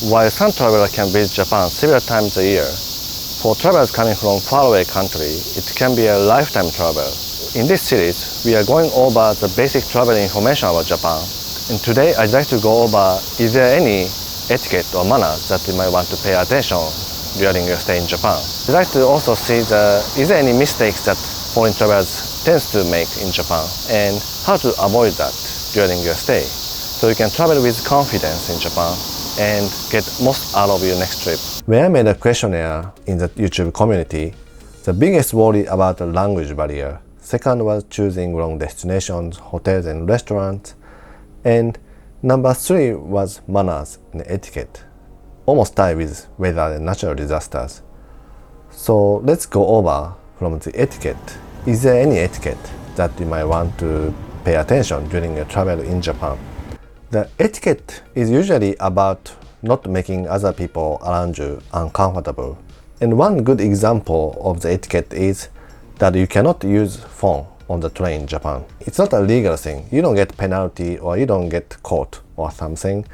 while some travelers can visit Japan several times a year, for travelers coming from faraway country, it can be a lifetime travel. In this series, we are going over the basic travel information about Japan. And today, I'd like to go over is there any etiquette or manners that you might want to pay attention during your stay in Japan. I'd like to also see is there any mistakes that foreign travelers tends to make in Japan and how to avoid that during your stay. So you can travel with confidence in Japan and get most out of your next trip. When I made a questionnaire in the YouTube community, the biggest worry about the language barrier. Second was choosing wrong destinations, hotels and restaurants. And number 3 was manners and etiquette, almost tied with weather and natural disasters. So let's go over from the etiquette. Is there any etiquette that you might want to pay attention during your travel in Japan? The etiquette is usually about not making other people around you uncomfortable. And one good example of the etiquette is that you cannot use phone on the train in Japan. It's not a legal thing. You don't get penalty or you don't get caught or something,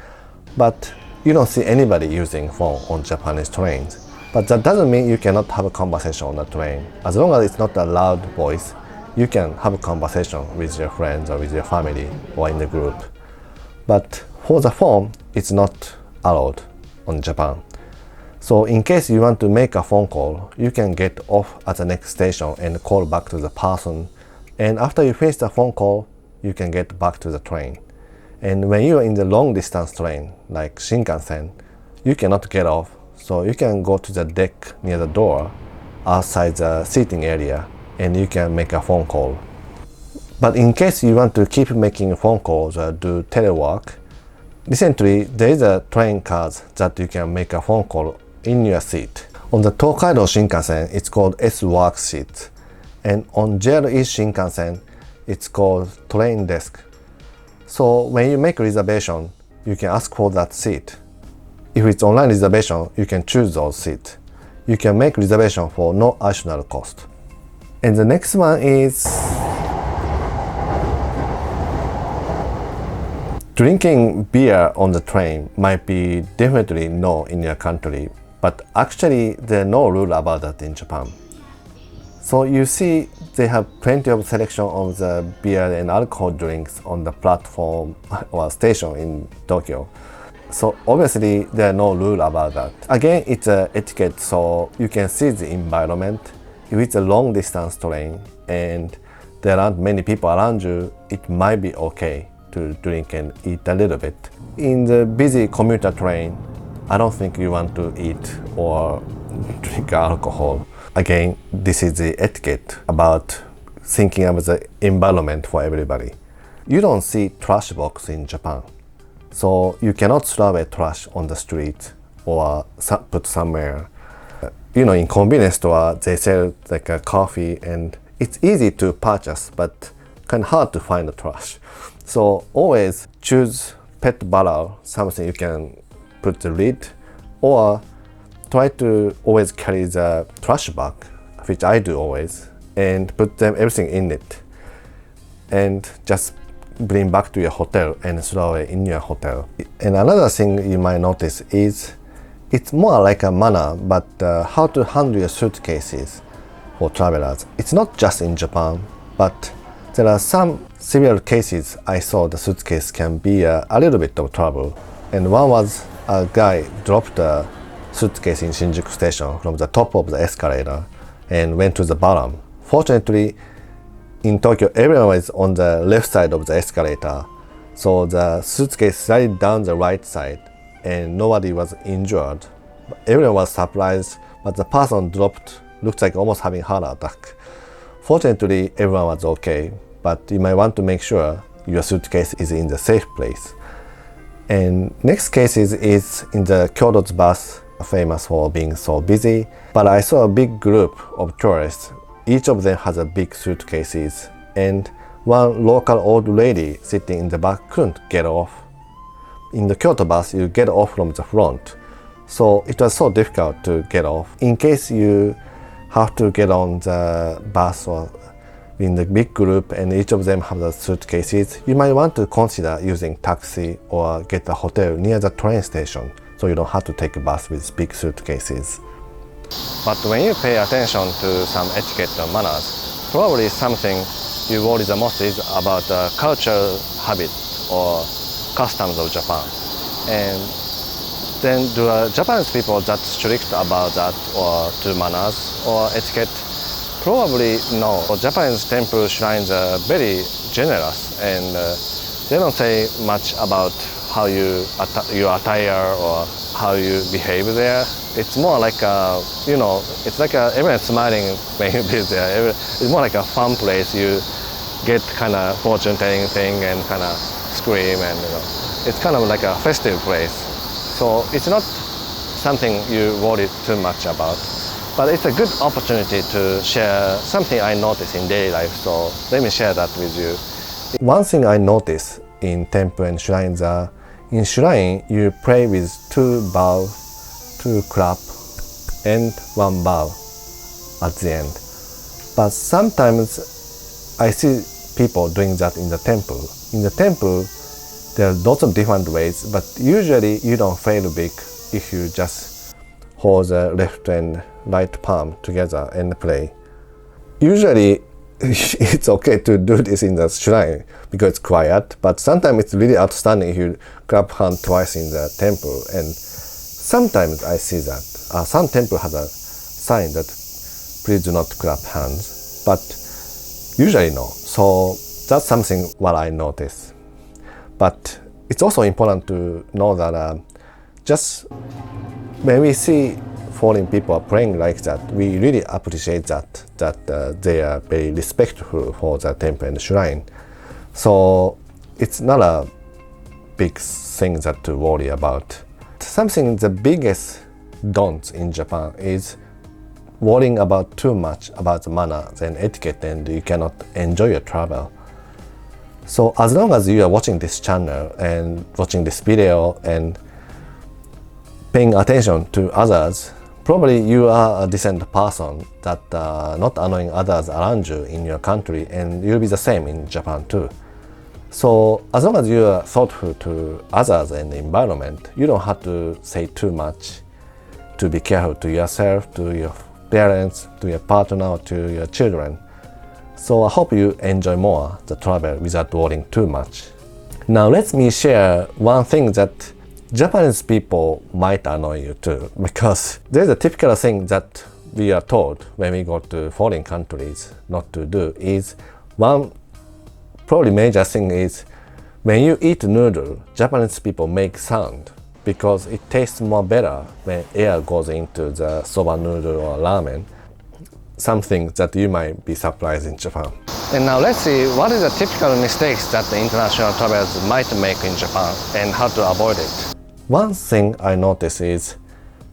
but you don't see anybody using phone on Japanese trains. But that doesn't mean you cannot have a conversation on the train. As long as it's not a loud voice, you can have a conversation with your friends or with your family or in the group. But for the phone, it's not allowed on Japan. So in case you want to make a phone call, you can get off at the next station and call back to the person. And after you finish the phone call, you can get back to the train. And when you are in the long distance train, like Shinkansen, you cannot get off. So you can go to the deck near the door, outside the seating area, and you can make a phone call. But in case you want to keep making phone calls or do telework, recently there is a train cards that you can make a phone call in your seat. On the Tokaido Shinkansen, it's called S-Work Seat. And on JR East Shinkansen, it's called Train Desk. So when you make a reservation, you can ask for that seat. If it's online reservation, you can choose those seats. You can make reservation for no additional cost. And the next one is drinking beer on the train might be definitely no in your country, but actually there are no rule about that in Japan. So you see they have plenty of selection of the beer and alcohol drinks on the platform or station in Tokyo. So obviously there are no rule about that. Again, it's an etiquette, so you can see the environment. If it's a long distance train and there aren't many people around you, it might be okay to drink and eat a little bit. In the busy commuter train, I don't think you want to eat or drink alcohol. Again, this is the etiquette about thinking about the environment for everybody. You don't see trash box in Japan. So you cannot throw away trash on the street or put somewhere. In convenience store, they sell like a coffee and it's easy to purchase, but kind of hard to find the trash. So always choose PET bottle, something you can put the lid, or try to always carry the trash bag, which I do always, and put everything in it. And just bring back to your hotel and throw away in your hotel. And another thing you might notice is it's more like a manner, but how to handle your suitcases for travelers. It's not just in Japan, but there are some severe cases I saw the suitcase can be a little bit of trouble. And one was a guy dropped a suitcase in Shinjuku station from the top of the escalator and went to the bottom. Fortunately, in Tokyo, everyone was on the left side of the escalator, so the suitcase slid down the right side and nobody was injured. Everyone was surprised, but the person dropped looked like almost having heart attack. Fortunately, everyone was okay, but you might want to make sure your suitcase is in the safe place. And next case is in the Kyoto's bus, famous for being so busy, but I saw a big group of tourists. Each of them has a big suitcases, and one local old lady sitting in the back couldn't get off. In the Kyoto bus, you get off from the front, so it was so difficult to get off. In case you have to get on the bus or in the big group and each of them have the suitcases, you might want to consider using taxi or get a hotel near the train station so you don't have to take a bus with big suitcases. But when you pay attention to some etiquette or manners, probably something you worry the most is about the cultural habit or customs of Japan. And then do Japanese people that strict about that or to manners or etiquette? Probably no. Japanese temple shrines are very generous, and they don't say much about how your attire or how you behave there. It's more like it's like everyone smiling when you visit there. It's more like a fun place. You get kind of fortune telling thing and kind of scream, and it's kind of like a festive place. So it's not something you worry too much about. But it's a good opportunity to share something I notice in daily life, so let me share that with you. One thing I notice in temple and shrines are, in shrine you pray with 2 bow, 2 clap, and 1 bow at the end. But sometimes I see people doing that in the temple. In the temple, there are lots of different ways, but usually you don't fail big if you just hold the left and right palm together and pray. Usually it's okay to do this in the shrine because it's quiet, but sometimes it's really outstanding if you clap hand twice in the temple, and sometimes I see that some temple has a sign that please do not clap hands, but usually no. So that's something what I notice. But it's also important to know that just when we see foreign people are praying like that, we really appreciate that they are very respectful for the temple and shrine. So it's not a big thing that to worry about. Something the biggest don't in Japan is worrying about too much about the manners and etiquette, and you cannot enjoy your travel. So as long as you are watching this channel and watching this video and paying attention to others, probably you are a decent person that not annoying others around you in your country, and you'll be the same in Japan too. So as long as you are thoughtful to others and the environment, you don't have to say too much to be careful to yourself, to your parents, to your partner, or to your children. So I hope you enjoy more the travel without worrying too much. Now let me share one thing that Japanese people might annoy you too, because there's a typical thing that we are told when we go to foreign countries not to do is, one probably major thing is when you eat noodle, Japanese people make sound because it tastes more better when air goes into the soba noodle or ramen. Something that you might be surprised in Japan. And now let's see what is the typical mistakes that the international travelers might make in Japan and how to avoid it. One thing I noticed is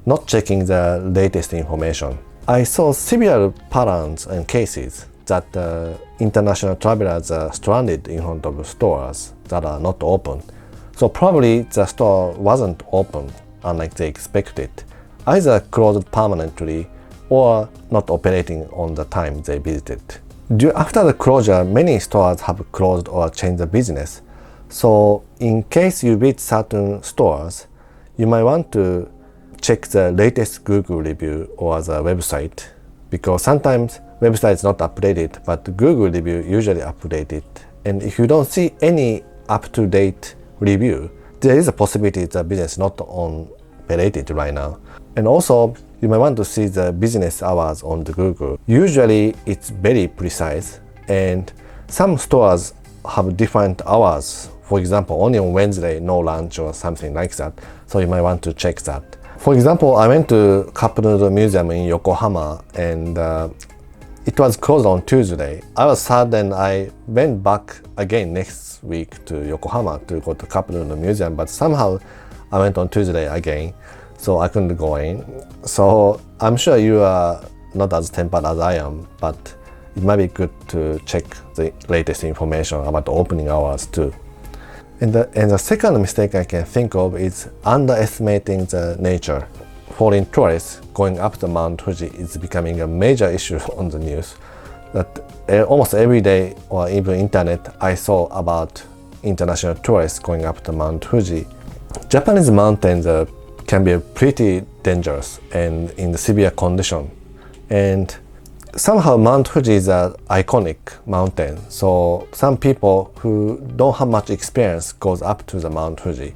not checking the latest information. I saw several patterns and cases that international travelers are stranded in front of stores that are not open. So probably the store wasn't open unlike they expected, either closed permanently or not operating on the time they visited. After the closure, many stores have closed or changed the business. So in case you visit certain stores, you might want to check the latest Google review or the website, because sometimes website is not updated, but Google review usually updated. And if you don't see any up-to-date review, there is a possibility the business is not operated right now. And also, you might want to see the business hours on the Google. Usually it's very precise, and some stores have different hours. For example, only on Wednesday, no lunch or something like that. So you might want to check that. For example, I went to Cup Noodle Museum in Yokohama, and it was closed on Tuesday. I was sad, and I went back again next week to Yokohama to go to Cup Noodle Museum, but somehow I went on Tuesday again. So I couldn't go in. So I'm sure you are not as tempered as I am, but it might be good to check the latest information about the opening hours too. And the second mistake I can think of is underestimating the nature. Foreign tourists going up the Mount Fuji is becoming a major issue on the news. That almost every day, or even internet, I saw about international tourists going up the Mount Fuji. Japanese mountains are can be pretty dangerous and in the severe condition. And somehow Mount Fuji is an iconic mountain, so some people who don't have much experience goes up to the Mount Fuji.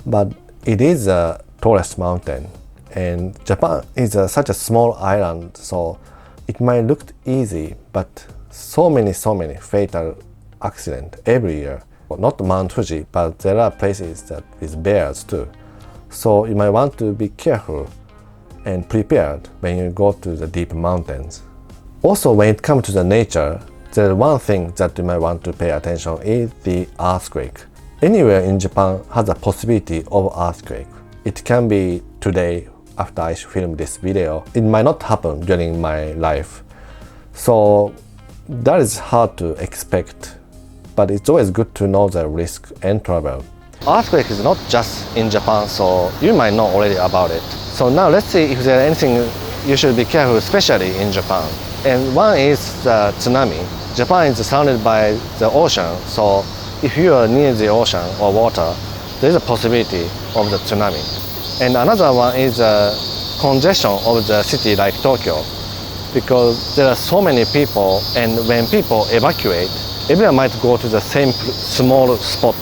But it is a tallest mountain, and Japan is such a small island, so it might look easy, but so many fatal accidents every year. Well, not Mount Fuji, but there are places that with bears too. So you might want to be careful and prepared when you go to the deep mountains. Also, when it comes to the nature, the one thing that you might want to pay attention is the earthquake. Anywhere in Japan has a possibility of earthquake. It can be today after I film this video. It might not happen during my life. So that is hard to expect, but it's always good to know the risk and travel. Earthquake is not just in Japan, so you might know already about it. So now let's see if there's anything you should be careful, especially in Japan. And one is the tsunami. Japan is surrounded by the ocean, so if you are near the ocean or water, there is a possibility of the tsunami. And another one is the congestion of the city like Tokyo, because there are so many people, and when people evacuate, everyone might go to the same small spot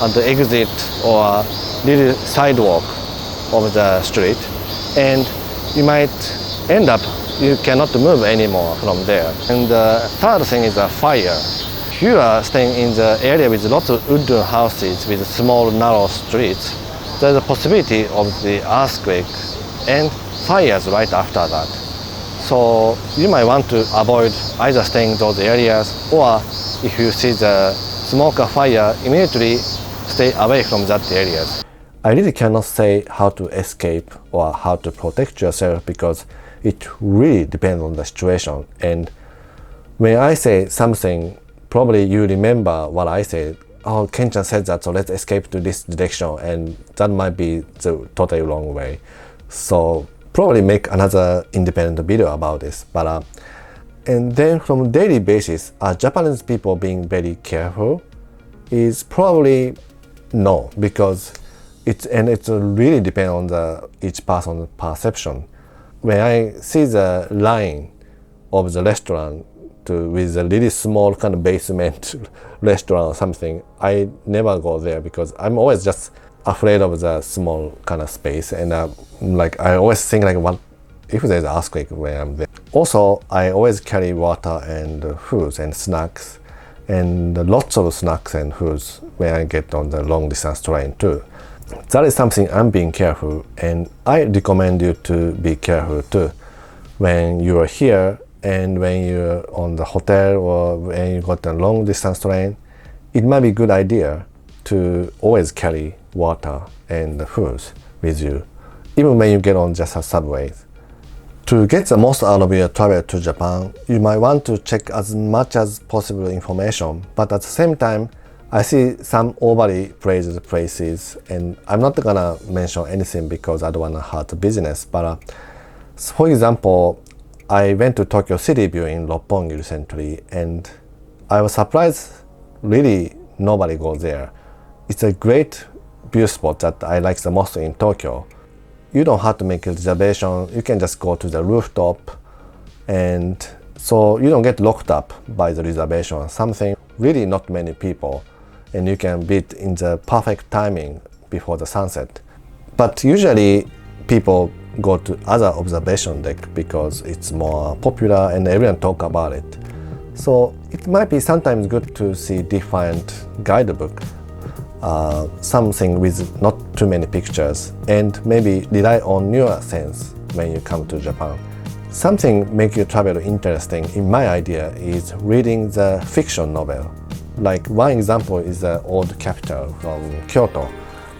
at the exit or little sidewalk of the street, and you might end up you cannot move anymore from there. And the third thing is a fire. If you are staying in the area with lots of wooden houses with small narrow streets, there's a possibility of the earthquake and fires right after that. So you might want to avoid either staying in those areas, or if you see the smoke or fire, immediately stay away from that areas. I really cannot say how to escape or how to protect yourself, because it really depends on the situation. And when I say something, probably you remember what I said. Oh, Kenchan said that, so let's escape to this direction, and that might be the totally wrong way. So probably make another independent video about this. But and then from daily basis, are Japanese people being very careful? Is probably no, because it really depends on each person's perception. When I see the line of the restaurant with a really small kind of basement restaurant or something, I never go there, because I'm always just afraid of the small kind of space, and like I always think like, what if there's an earthquake when I'm there. Also, I always carry water and foods and snacks, and lots of snacks and foods when I get on the long distance train too. That is something I'm being careful, and I recommend you to be careful too when you are here, and when you're on the hotel or when you got a long distance train. It might be a good idea to always carry water and foods with you, even when you get on just a subway. To get the most out of your travel to Japan, you might want to check as much as possible information, but at the same time, I see some overly praised places, and I'm not gonna mention anything because I don't wanna hurt the business. But for example, I went to Tokyo City View in Roppongi recently, and I was surprised really nobody goes there. It's a great view spot that I like the most in Tokyo. You don't have to make a reservation, you can just go to the rooftop, and so you don't get locked up by the reservation. Something really not many people, and you can be in the perfect timing before the sunset. But usually people go to other observation deck because it's more popular and everyone talk about it. So it might be sometimes good to see different guidebook, something with not too many pictures, and maybe rely on your sense when you come to Japan. Something make your travel interesting, in my idea, is reading the fiction novel. Like one example is the Old Capital from Kyoto,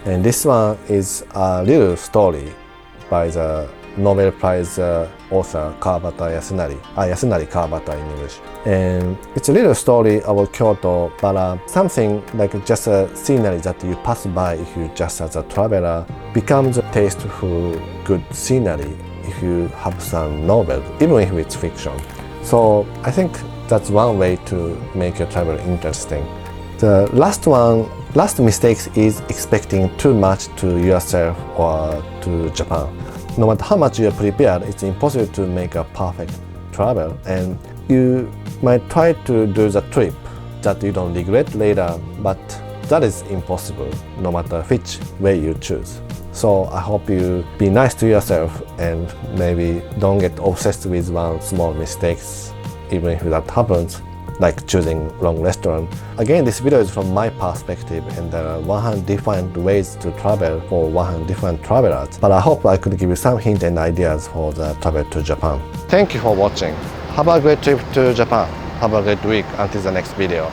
and this one is a little story by the Nobel Prize author Kawabata Yasunari, Yasunari Kawabata in English. And it's a little story about Kyoto, but something like just a scenery that you pass by if you just as a traveler becomes a tasteful, good scenery if you have some novel, even if it's fiction. So I think that's one way to make your travel interesting. The last mistake is expecting too much to yourself or to Japan. No matter how much you are prepared, it's impossible to make a perfect travel, and you might try to do the trip that you don't regret later, but that is impossible no matter which way you choose. So I hope you be nice to yourself and maybe don't get obsessed with one small mistakes, even if that happens, like choosing wrong restaurant. Again, this video is from my perspective, and there are 100 different ways to travel for 100 different travelers. But I hope I could give you some hint and ideas for the travel to Japan. Thank you for watching. Have a great trip to Japan. Have a great week until the next video.